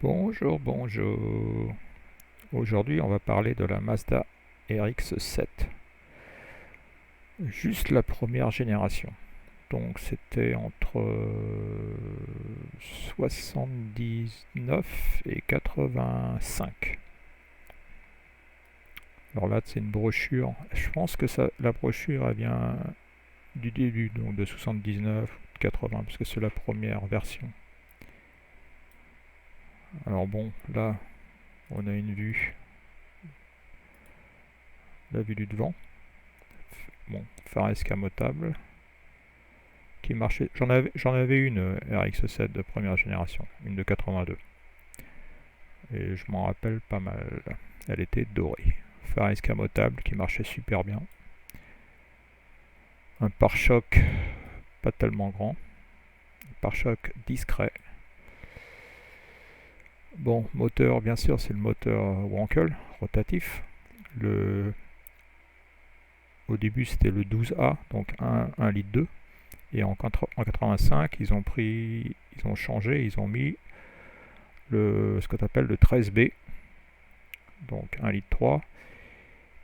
Bonjour, bonjour. Aujourd'hui, on va parler de la Mazda RX-7. Juste la première génération. Donc, c'était entre 79 et 85. Alors là, c'est une brochure. Je pense que la brochure, elle vient du début, donc de 79 ou 80, parce que c'est la première version. Alors bon, là, on a une vue, la vue du devant. Bon, phare escamotable qui marchait. J'en avais une RX-7 de première génération, une de 82. Et je m'en rappelle pas mal. Elle était dorée. Phare escamotable qui marchait super bien. Un pare-choc pas tellement grand. Un pare-choc discret. Bon, moteur, bien sûr, c'est le moteur Wankel, rotatif. Le, Au début, c'était le 12A, donc 1 litre 2. Et en 85, ils ont changé, ils ont mis ce qu'on appelle le 13B, donc 1 litre 3,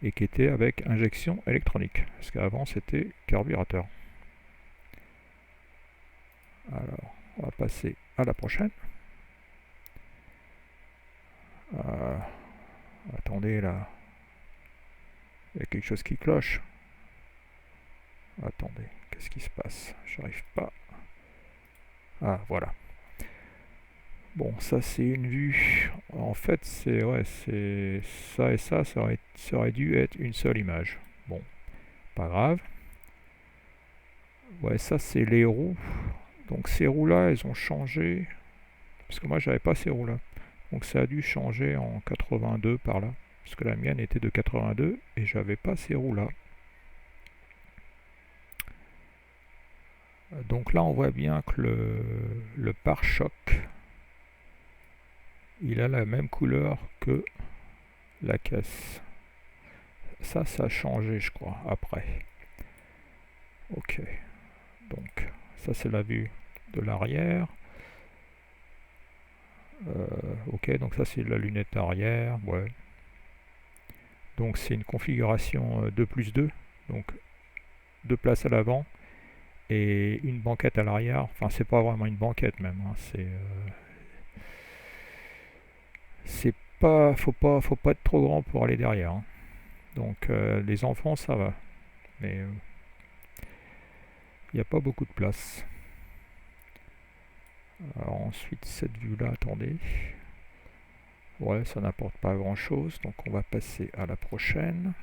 et qui était avec injection électronique, parce qu'avant c'était carburateur. Alors, on va passer à la prochaine. Euh, Attendez, là, il y a quelque chose qui cloche. Attendez, qu'est-ce qui se passe? J'arrive pas. Ah, voilà. Bon, ça c'est une vue. En fait, c'est ça et ça aurait dû être une seule image. Bon, pas grave. Ouais, ça c'est les roues. Donc ces roues-là, elles ont changé. Parce que moi, j'avais pas ces roues-là. Donc ça a dû changer en 82 par là. Parce que la mienne était de 82 et j'avais pas ces roues-là. Donc là, on voit bien que le pare-choc, il a la même couleur que la caisse. Ça a changé, je crois, après. Ok. Donc, ça, c'est la vue de l'arrière. Ok, donc ça, c'est la lunette arrière. Ouais. Donc, c'est une configuration 2+2. Donc, 2 places à l'avant et une banquette à l'arrière. Enfin, c'est pas vraiment une banquette même. Hein. C'est pas, faut pas être trop grand pour aller derrière. Hein. Donc, les enfants, ça va. Mais il n'y a pas beaucoup de place. Alors ensuite, cette vue-là, attendez. Ouais, ça n'apporte pas grand-chose. Donc, on va passer à la prochaine.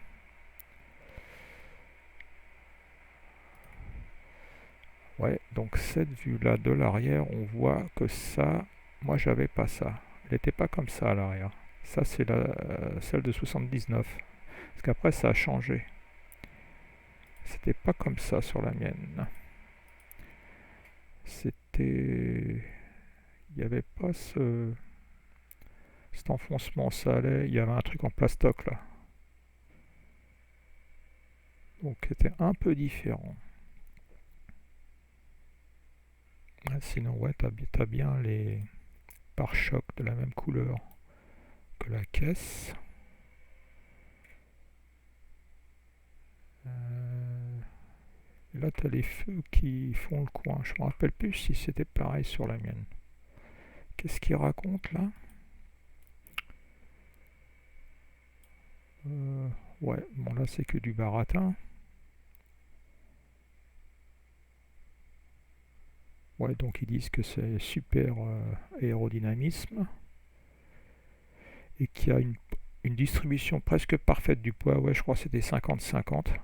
Ouais, donc cette vue-là de l'arrière, on voit que ça, moi j'avais pas ça. Elle n'était pas comme ça à l'arrière. Ça, c'est celle de 79. Parce qu'après, ça a changé. C'était pas comme ça sur la mienne. C'était. Il n'y avait pas cet enfoncement, ça allait. Il y avait un truc en plastoc là. Donc, c'était un peu différent. Sinon, ouais, t'as bien les pare-chocs de la même couleur que la caisse. Et là, t'as les feux qui font le coin. Je me rappelle plus si c'était pareil sur la mienne. Qu'est-ce qu'il raconte là? euh, Ouais, bon là c'est que du baratin. Ouais, donc ils disent que c'est super aérodynamisme et qu'il y a une distribution presque parfaite du poids. Ouais, je crois que c'était 50-50.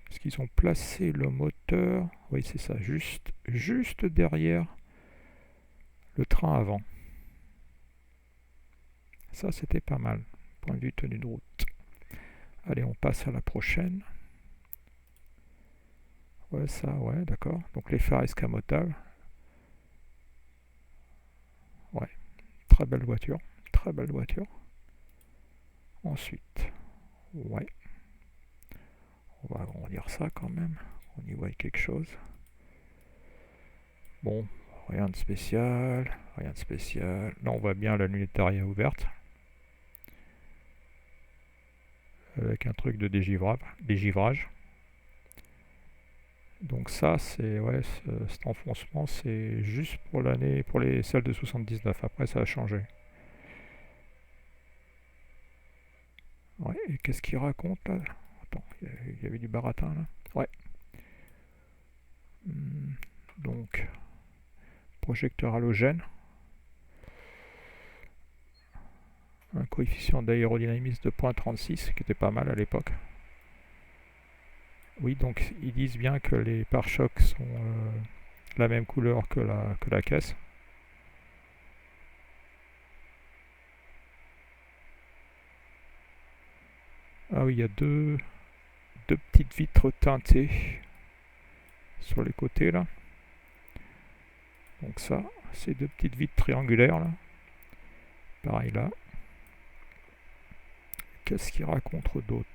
Parce qu'ils ont placé le moteur, oui c'est ça, juste derrière le train avant. Ça c'était pas mal, point de vue tenue de route. Allez, on passe à la prochaine. Ouais, ça, ouais, d'accord. Donc les phares escamotables. Ouais, très belle voiture. Très belle voiture. Ensuite, ouais, on va agrandir ça quand même. On y voit quelque chose. Bon, Rien de spécial, rien de spécial. Là on voit bien la lunette arrière ouverte. Avec un truc de dégivrage. Donc ça, c'est ouais, cet enfoncement, c'est juste pour l'année, pour les celles de 79. Après, ça a changé. Ouais, et qu'est-ce qu'il raconte là? Attends, il y avait du baratin là. Ouais. Donc, projecteur halogène. Un coefficient d'aérodynamisme de 0,36, qui était pas mal à l'époque. Oui, donc ils disent bien que les pare-chocs sont la même couleur que la caisse. Ah oui, il y a deux petites vitres teintées sur les côtés là. Donc ça, c'est deux petites vitres triangulaires là. Pareil là. Qu'est-ce qu'il raconte d'autre?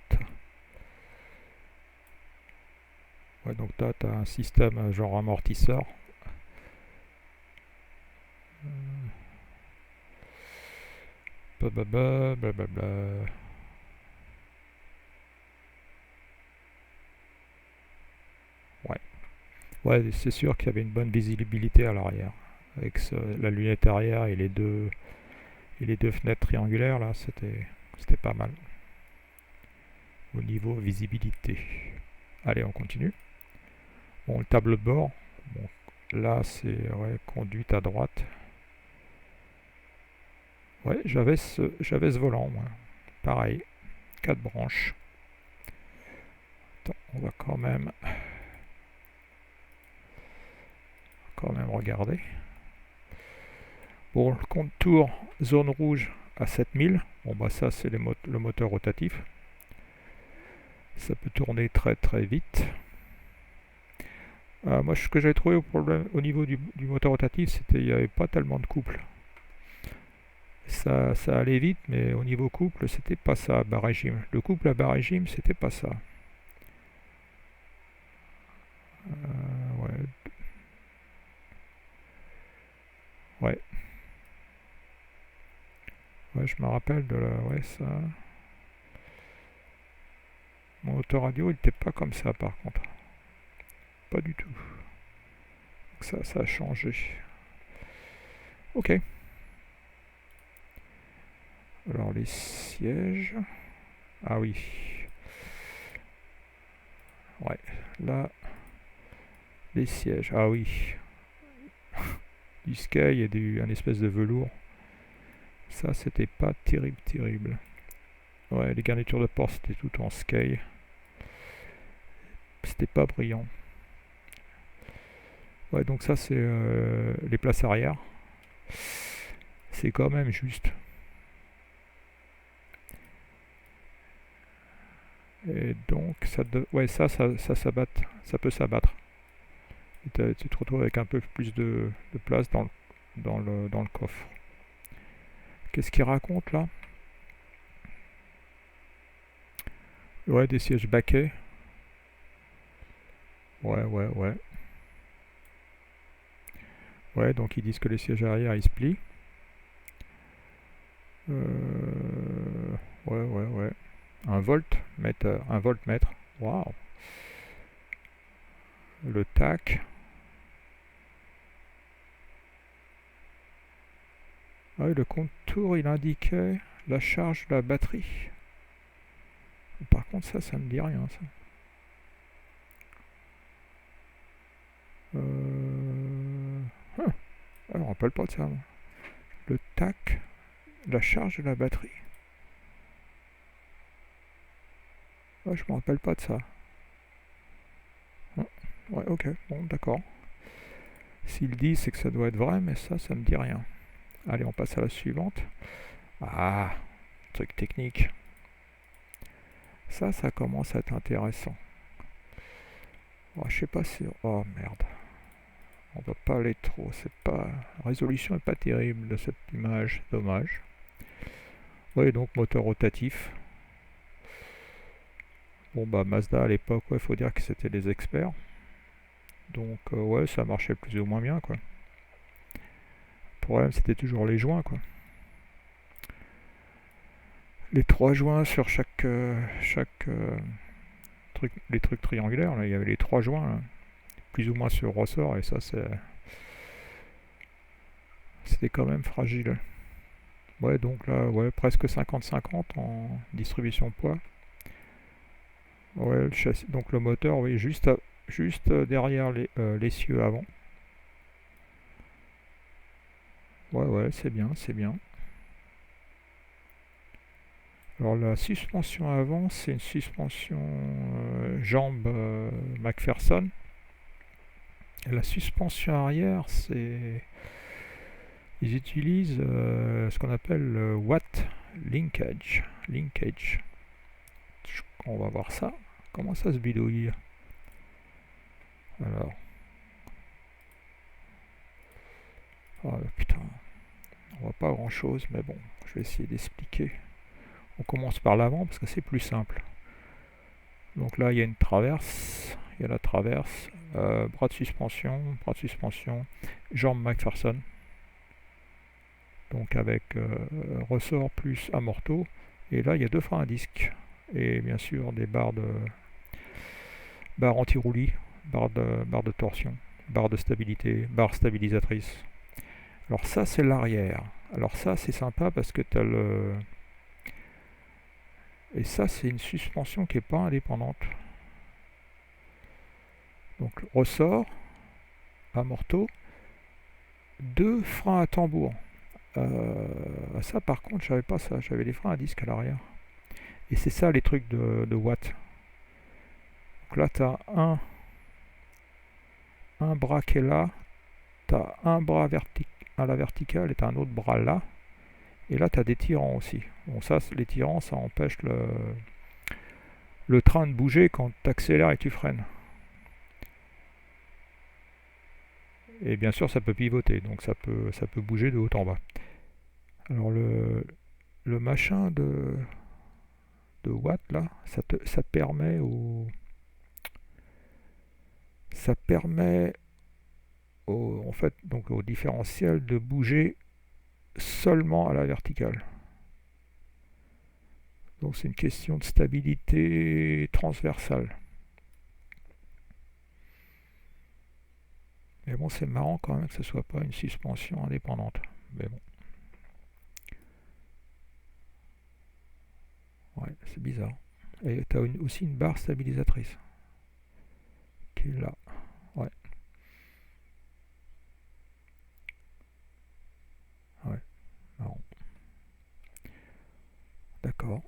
Ouais, donc là, tu as un système genre amortisseur. Blablabla, blablabla. Ouais. Ouais, c'est sûr qu'il y avait une bonne visibilité à l'arrière. Avec la lunette arrière et les deux fenêtres triangulaires, là, c'était pas mal. Au niveau visibilité. Allez, on continue. Bon, le tableau de bord. Bon, là, c'est ouais, conduite à droite. Ouais, j'avais ce volant, moi. Pareil, 4 branches. Attends, on va quand même regarder. Bon, le contour zone rouge à 7000. Bon, bah ça, c'est le moteur rotatif. Ça peut tourner très très vite. Moi, ce que j'avais trouvé au niveau du moteur rotatif, c'était qu'il n'y avait pas tellement de couple. Ça allait vite, mais au niveau couple, c'était pas ça à bas régime. Le couple à bas régime, c'était pas ça. Ouais. Ouais. Ouais, je me rappelle de la. Ouais, ça. Mon autoradio, il n'était pas comme ça par contre. Pas du tout. Donc ça a changé. Ok. Alors les sièges. Ah oui. Ouais. Là. Les sièges. Ah oui. Du sky et un espèce de velours. Ça, c'était pas terrible. Ouais, les garnitures de porte, c'était tout en sky. C'était pas brillant. Ouais, donc ça, c'est les places arrière. C'est quand même juste. Et donc, ouais, ça s'abatte. Ça peut s'abattre. Tu te retrouves avec un peu plus de place dans le coffre. Qu'est-ce qu'il raconte là? Ouais, des sièges baquets. Ouais. Ouais, donc ils disent que les sièges arrière ils se plient. Ouais. Un voltmètre. Waouh. Le tac. Ah oui, le contour il indiquait la charge de la batterie. Par contre ça me dit rien ça. Je me rappelle pas de ça. Moi. Le tac, la charge de la batterie. Je me rappelle pas de ça. Ouais, ok, bon, d'accord. S'il dit, c'est que ça doit être vrai, mais ça me dit rien. Allez, on passe à la suivante. Ah, truc technique. Ça commence à être intéressant. Je sais pas si... Oh merde. On va pas aller trop. C'est pas... La résolution est pas terrible de cette image. Dommage. Oui, donc moteur rotatif. Bon bah Mazda à l'époque, ouais, faut dire que c'était des experts. Donc ouais, ça marchait plus ou moins bien quoi. problème, c'était toujours les joints, quoi. Les 3 joints sur chaque truc, les trucs triangulaires, là, il y avait les 3 joints, là, plus ou moins sur ressort, et ça, c'était quand même fragile. Ouais, donc là, ouais, presque 50-50 en distribution poids. Ouais, le châssis, donc le moteur, oui, juste derrière l'essieu avant. Ouais, ouais, c'est bien, c'est bien. Alors la suspension avant, c'est une suspension jambe McPherson. Et la suspension arrière, c'est... Ils utilisent ce qu'on appelle le Watt Linkage. Linkage. On va voir ça. Comment ça se bidouille? Alors... Ah putain, on voit pas grand chose, mais bon, je vais essayer d'expliquer. On commence par l'avant parce que c'est plus simple. Donc là, il y a une traverse, il y a la traverse, bras de suspension, jambe McPherson. Donc avec ressort plus amorto. Et là, il y a 2 freins à disque. Et bien sûr, des barres anti-roulis, barres de torsion, barres de stabilité, barres stabilisatrices. Alors ça, c'est l'arrière. Alors ça, c'est sympa parce que tu as le... Et ça, c'est une suspension qui n'est pas indépendante. Donc ressort, amorto, 2 freins à tambour. Ça, par contre, j'avais pas ça. J'avais les freins à disque à l'arrière. Et c'est ça les trucs de Watt. Donc là, tu as un bras qui est là. Tu as un bras à la verticale et tu as un autre bras là. Et là, tu as des tirants aussi. Bon, ça, les tirants, ça empêche le train de bouger quand tu accélères et tu freines. Et bien sûr, ça peut pivoter, donc ça peut bouger de haut en bas. Alors le machin de Watt là, ça permet en fait donc au différentiel de bouger seulement à la verticale. Donc c'est une question de stabilité transversale. Mais bon, c'est marrant quand même que ce soit pas une suspension indépendante. Mais bon. Ouais, c'est bizarre. Et tu as aussi une barre stabilisatrice qui est là. Ouais, ouais, marrant. D'accord.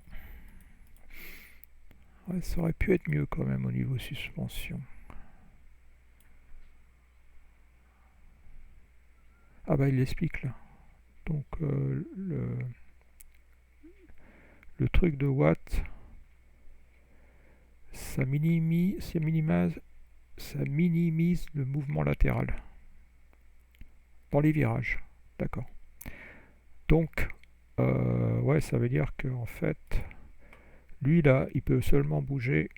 Ouais, ça aurait pu être mieux quand même au niveau suspension. Ah bah il l'explique là. Donc le truc de Watt, ça minimise le mouvement latéral dans les virages. D'accord. Donc, ouais, ça veut dire que en fait, lui là, il peut seulement bouger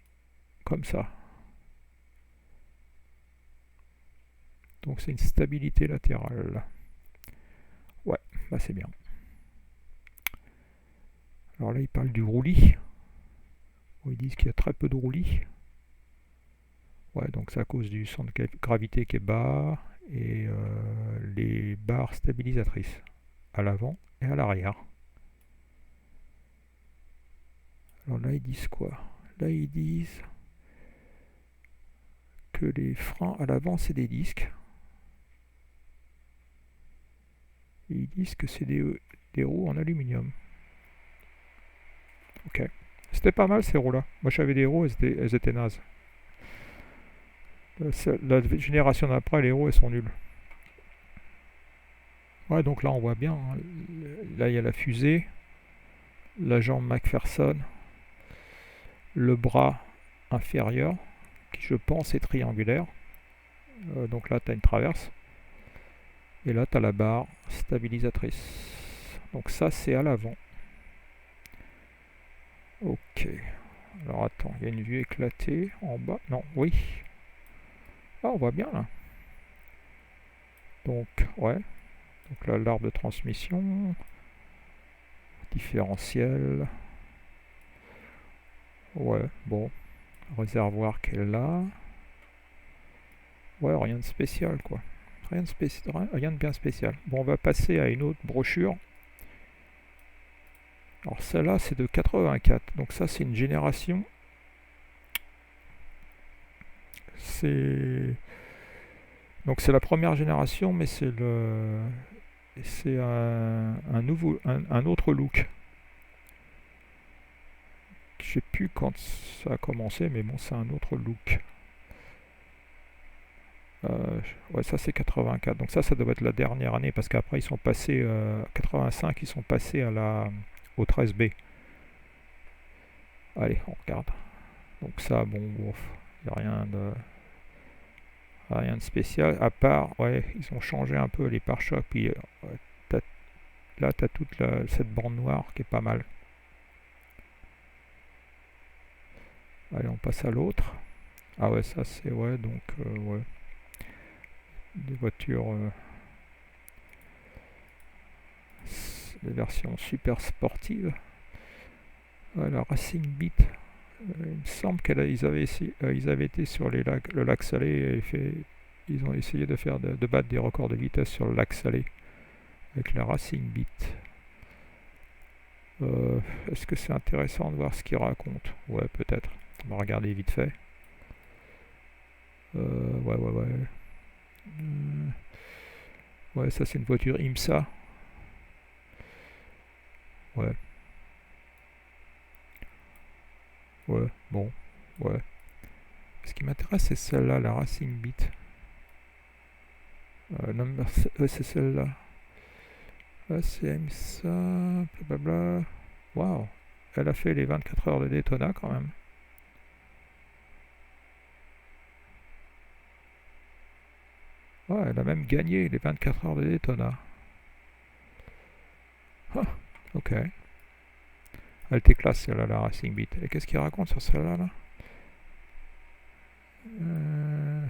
comme ça. Donc c'est une stabilité latérale. Ouais, bah c'est bien. Alors là, il parle du roulis. Bon, ils disent qu'il y a très peu de roulis. Ouais, donc c'est à cause du centre de gravité qui est bas et les barres stabilisatrices à l'avant et à l'arrière. Alors là, ils disent quoi? Là, ils disent que les freins à l'avant, c'est des disques. Et ils disent que c'est des roues en aluminium. Ok. C'était pas mal ces roues-là. Moi, j'avais des roues, elles étaient nazes. La génération d'après, les roues, elles sont nulles. Ouais, donc là, on voit bien. Hein. Là, il y a la fusée, la jambe McPherson, le bras inférieur, qui je pense est triangulaire. Donc là, tu as une traverse. Et là, tu as la barre stabilisatrice. Donc ça, c'est à l'avant. Ok. Alors attends, il y a une vue éclatée en bas. Non, oui. Ah, on voit bien là. Donc, ouais. Donc là, l'arbre de transmission, différentiel. Ouais, bon, réservoir qui est là. Ouais, rien de spécial quoi. Rien de bien spécial. Bon, on va passer à une autre brochure. Alors celle-là, c'est de 84. Donc ça, c'est une génération. C'est donc c'est la première génération, mais c'est un autre look. Je sais plus quand ça a commencé, mais bon, c'est un autre look. Ouais, ça c'est 84. Donc ça doit être la dernière année parce qu'après ils sont passés 85, ils sont passés au 13B. Allez, on regarde. Donc ça, bon, il n'y a rien de spécial à part, ouais, ils ont changé un peu les pare-chocs. Puis là, t'as toute cette bande noire qui est pas mal. Allez, on passe à l'autre. Ah ouais, ça c'est ouais, donc ouais, des voitures, des versions super sportives. La Racing Beat. Il me semble qu'ils avaient été sur le lac Salé et ils ont essayé de battre des records de vitesse sur le lac Salé avec la Racing Beat. Est-ce que c'est intéressant de voir ce qu'ils racontent? Ouais, peut-être. On va regarder vite fait. Ouais. Ouais, ça c'est une voiture IMSA. Ouais. Ouais, bon. Ouais. Ce qui m'intéresse, c'est celle-là, la Racing Beat. C'est celle-là. C'est IMSA. Blablabla. Waouh. Elle a fait les 24 heures de Daytona quand même. Ouais, elle a même gagné les 24 heures de Daytona. Ah, ok. Elle était classe celle-là, la Racing Beat. Et qu'est-ce qu'il raconte sur celle-là là euh...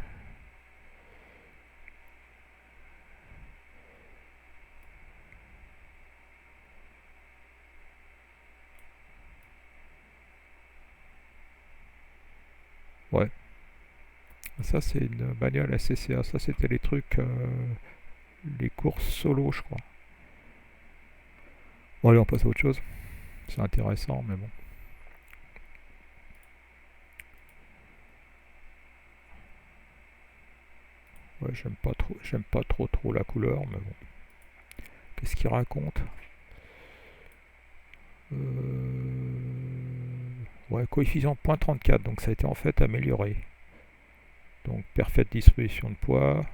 Ouais. Ça c'est une bagnole SCCA. Ça c'était les trucs, les courses solo je crois. Bon allez on passe à autre chose. C'est intéressant mais bon. Ouais, j'aime pas trop la couleur mais bon. Qu'est-ce qu'il raconte? Ouais, coefficient 0.34, donc ça a été en fait amélioré. Donc parfaite distribution de poids.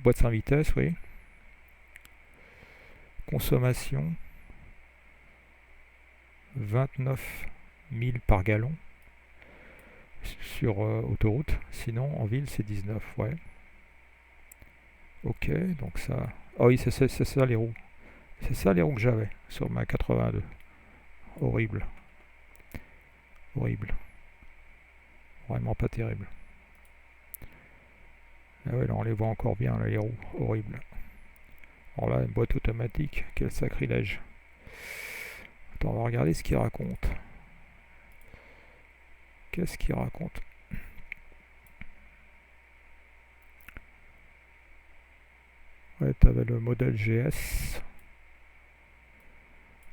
Boîte sans vitesse, oui. Consommation 29 000 par gallon sur autoroute. Sinon en ville c'est 19, ouais. Ok, donc ça. Ah oui, c'est ça les roues. C'est ça les roues que j'avais sur ma 82. Horrible. Horrible. Vraiment pas terrible. Ah ouais, là on les voit encore bien, là, les roues. Horrible. Alors là, une boîte automatique, quel sacrilège. Attends, on va regarder ce qu'il raconte. Qu'est-ce qu'il raconte? Ouais, t'avais le modèle GS.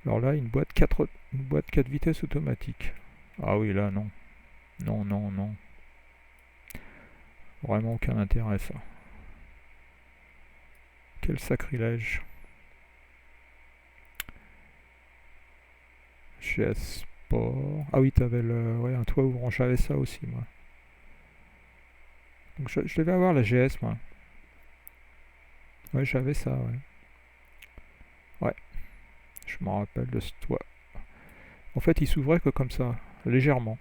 Alors là, une boîte 4 vitesses automatique. Ah oui, là, non. Non. Vraiment aucun intérêt, ça. Quel sacrilège. GS Sport. Ah oui, t'avais ouais, un toit ouvrant. J'avais ça aussi, moi. Donc je devais avoir la GS, moi. Ouais, j'avais ça, ouais. Ouais, je m'en rappelle de ce toit. En fait, il s'ouvrait que comme ça, légèrement.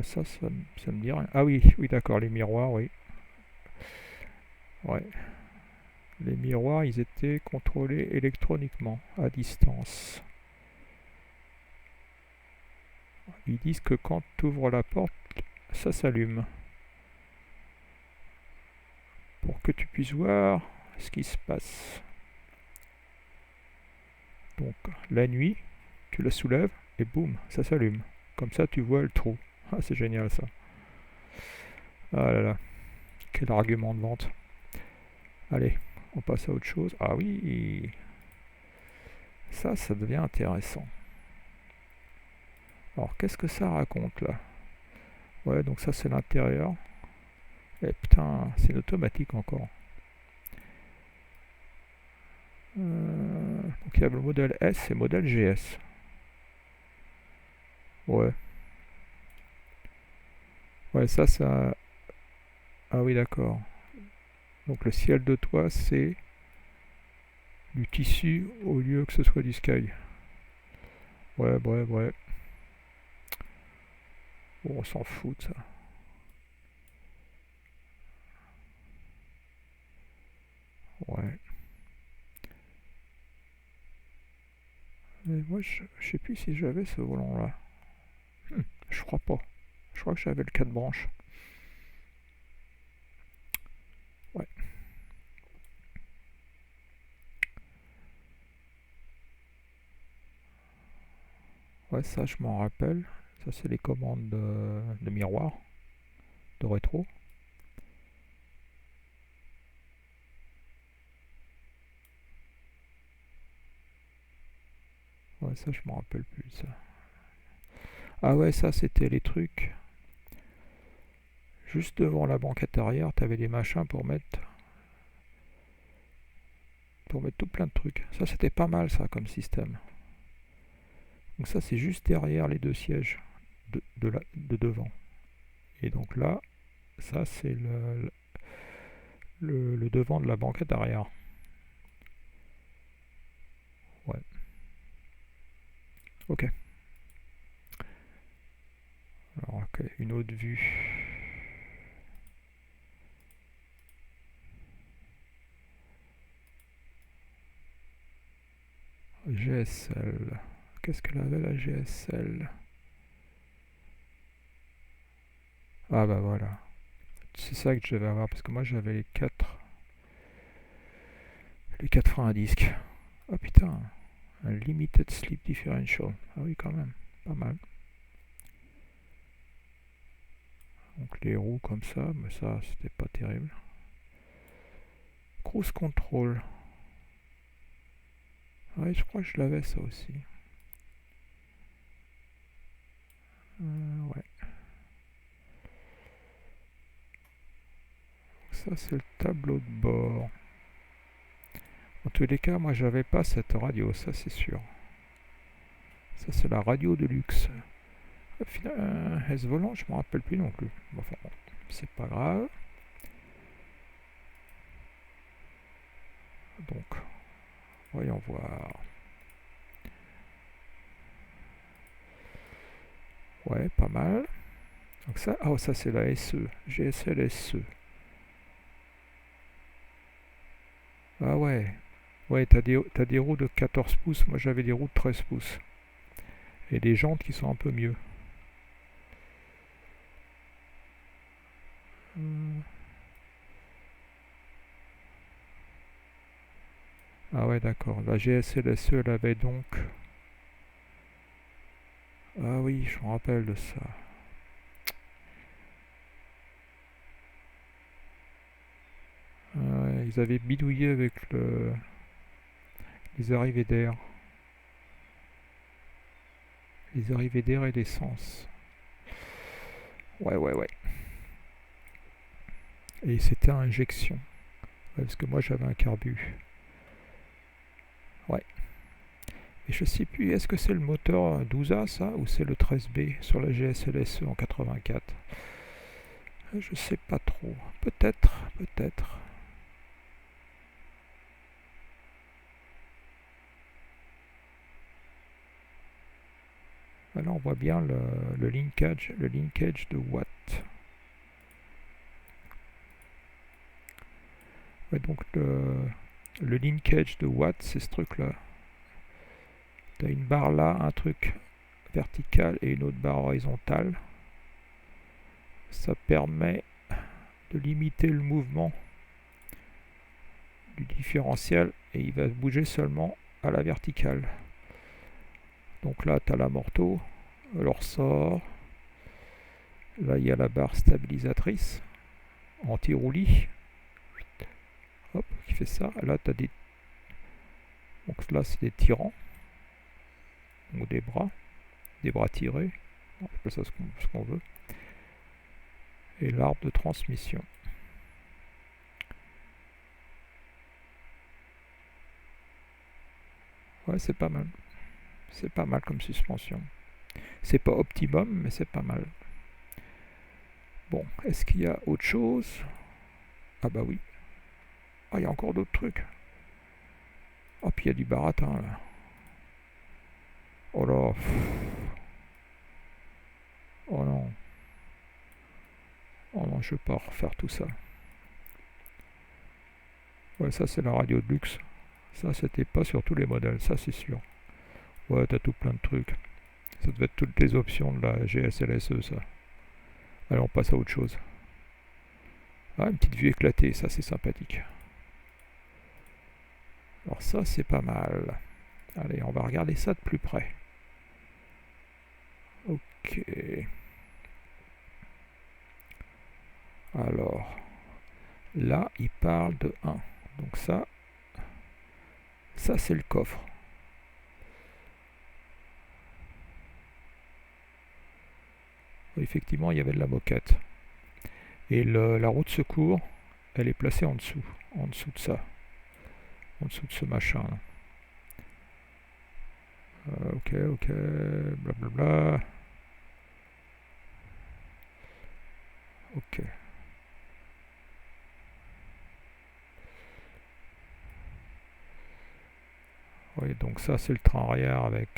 Ça me dit rien. Ah oui, d'accord, les miroirs, oui. Ouais. Les miroirs, ils étaient contrôlés électroniquement, à distance. ils disent que quand tu ouvres la porte, ça s'allume. Pour que tu puisses voir ce qui se passe. Donc la nuit, tu la soulèves et boum, ça s'allume. Comme ça, tu vois le trou. Ah, c'est génial ça. Ah là là, quel argument de vente. Allez, on passe à autre chose. Ah oui, ça devient intéressant. Alors, qu'est-ce que ça raconte là? Ouais, donc ça c'est l'intérieur. Et putain, c'est une automatique encore. Donc il y a le modèle S et le modèle GS. Ouais. Ouais, ça... Ah oui, d'accord. Donc le ciel de toit, c'est du tissu au lieu que ce soit du sky. Ouais, ouais, ouais. Bon, on s'en fout de ça. Ouais. Mais moi, je sais plus si j'avais ce volant-là. Je crois pas. Je crois que j'avais le 4 branches. Ouais. Ouais, ça, je m'en rappelle. Ça, c'est les commandes de miroir, de rétro. Ouais, ça, je m'en rappelle plus, ça. Ah ouais, ça, c'était les trucs. Juste devant la banquette arrière, t'avais des machins pour mettre tout plein de trucs. Ça, c'était pas mal, ça, comme système. Donc ça, c'est juste derrière les deux sièges de devant. Et donc là, ça, c'est le devant de la banquette arrière. Ouais. Ok. Alors, ok, une autre vue. GSL. Qu'est-ce qu'elle avait la GSL? Ah bah voilà. C'est ça que je devais avoir parce que moi j'avais les quatre freins à disque. Oh putain, un limited slip differential. Ah oui quand même, pas mal. Donc les roues comme ça, mais ça c'était pas terrible. Cruise control. Ouais, je crois que je l'avais ça aussi. Ouais. Ça c'est le tableau de bord. En tous les cas, moi j'avais pas cette radio, ça c'est sûr. Ça c'est la radio de luxe. Est-ce volant, je me rappelle plus non plus. Enfin, bon, c'est pas grave. Donc, voyons voir. Ouais, pas mal. Donc ça, oh, ça c'est la SE, GSL SE. Ah ouais, ouais, t'as des roues de 14 pouces, moi j'avais des roues de 13 pouces. Et des jantes qui sont un peu mieux. Ah ouais, d'accord. La GSL SE, elle avait donc... Ah oui, je me rappelle de ça. Ouais, ils avaient bidouillé avec les arrivées d'air. Les arrivées d'air et d'essence. Ouais, ouais, ouais. Et c'était à injection. Ouais, parce que moi j'avais un carbu. Ouais. Et je sais plus, est-ce que c'est le moteur 12A ça ou c'est le 13B sur la GSL SE en 84? Je sais pas trop. Peut-être, peut-être. Là on voit bien le linkage de Watt. Ouais, donc le linkage de Watt, c'est ce truc là. T'as une barre là, un truc verticale et une autre barre horizontale. Ça permet de limiter le mouvement du différentiel et il va bouger seulement à la verticale. Donc là, tu as l'amorto, le ressort. Là, il y a la barre stabilisatrice, anti-roulis. Hop, qui fait ça. Là, tu as des... Donc là, c'est des tirants. Ou des bras tirés. On appelle ça ce qu'on veut. Et l'arbre de transmission. Ouais, c'est pas mal. C'est pas mal comme suspension. C'est pas optimum, mais c'est pas mal. Bon, est-ce qu'il y a autre chose? Ah bah oui. Ah, il y a encore d'autres trucs. Oh, puis il y a du baratin là. Oh là. Oh non. Oh non, je vais pas refaire tout ça. Ouais, ça c'est la radio de luxe. Ça, c'était pas sur tous les modèles, ça c'est sûr. Ouais, t'as tout plein de trucs. Ça devait être toutes les options de la GSLSE, ça. Allez, on passe à autre chose. Ah, une petite vue éclatée, ça c'est sympathique. Alors ça, c'est pas mal. Allez, on va regarder ça de plus près. Ok. Alors, là, il parle de 1. Donc ça c'est le coffre. Effectivement, il y avait de la moquette. Et la roue de secours, elle est placée en dessous de ça. En dessous de ce machin là. Ok, blablabla. Ok. Oui, donc ça c'est le train arrière avec...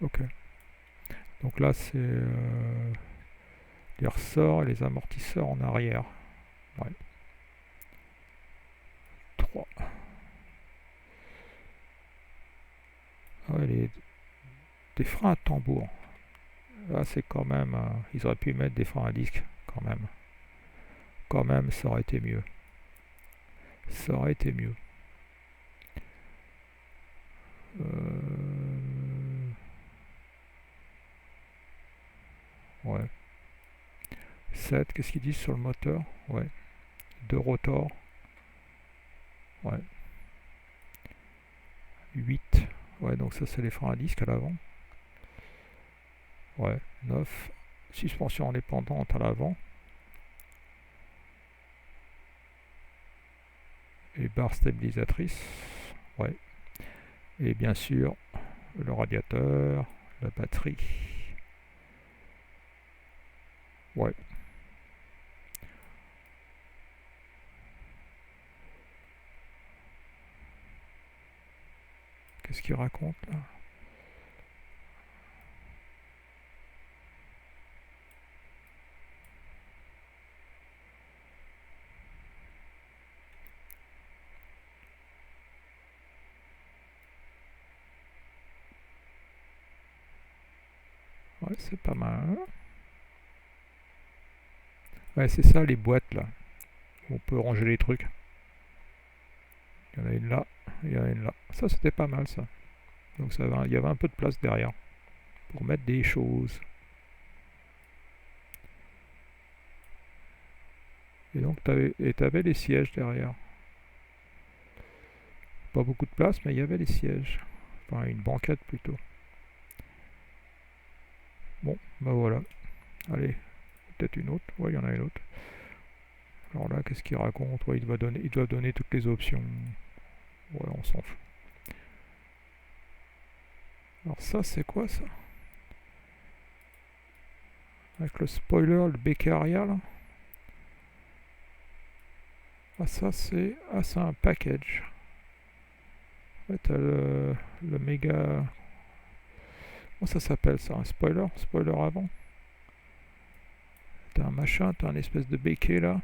Ok. Donc là c'est les ressorts et les amortisseurs en arrière. Ouais. 3. Ah ouais, des freins à tambour. Là c'est quand même... ils auraient pu mettre des freins à disque quand même. Quand même, ça aurait été mieux. Ça aurait été mieux. Ouais. 7, qu'est-ce qu'ils disent sur le moteur? Ouais. 2 rotors. Ouais. 8. Ouais, donc ça c'est les freins à disque à l'avant. Ouais. 9. Suspension indépendante à l'avant. Et barre stabilisatrice. Ouais. Et bien sûr, le radiateur, la batterie. Ouais. Qu'est-ce qu'il raconte là? Ouais, c'est pas mal. Ouais, c'est ça les boîtes là. On peut ranger les trucs. Il y en a une là, il y en a une là. Ça c'était pas mal ça. Donc il y avait un peu de place derrière pour mettre des choses. Et donc t'avais les sièges derrière. Pas beaucoup de place, mais il y avait les sièges. Enfin une banquette plutôt. Bon, bah voilà. Allez, peut-être une autre. Ouais, il y en a une autre. Alors là, qu'est-ce qu'il raconte? Ouais, il doit donner toutes les options. Ouais, on s'en fout. Alors ça, c'est quoi ça? Avec le spoiler, le Beccaria là. Ah ça c'est un package. Ouais, t'as le méga... Comment ça s'appelle ça? Un spoiler? Spoiler avant? t'as un machin, t'as un espèce de béquet là.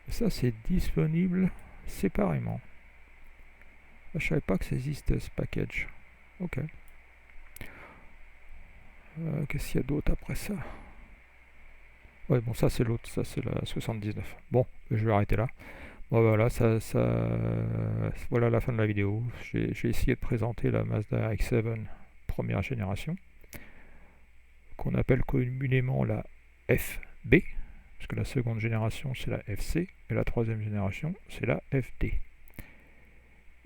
Ça c'est disponible séparément. Je savais pas que ça existait ce package. Ok. Qu'est-ce qu'il y a d'autre après ça? Ouais, bon, ça c'est l'autre, ça c'est la 79. Bon, je vais arrêter là. Bon, voilà, voilà la fin de la vidéo. J'ai essayé de présenter la Mazda RX-7 première génération, qu'on appelle communément la FB, parce que la seconde génération c'est la FC, et la troisième génération c'est la FD.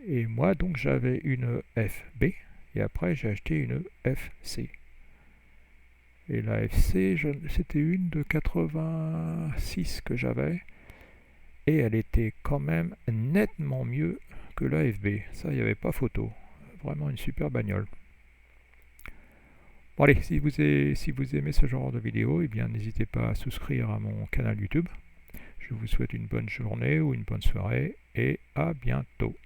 Et moi donc j'avais une FB, et après j'ai acheté une FC. Et la FC, c'était une de 86 que j'avais. Et elle était quand même nettement mieux que la FB. Ça, il n'y avait pas photo. Vraiment une super bagnole. Bon allez, si vous aimez ce genre de vidéo, eh bien n'hésitez pas à souscrire à mon canal YouTube. Je vous souhaite une bonne journée ou une bonne soirée et à bientôt.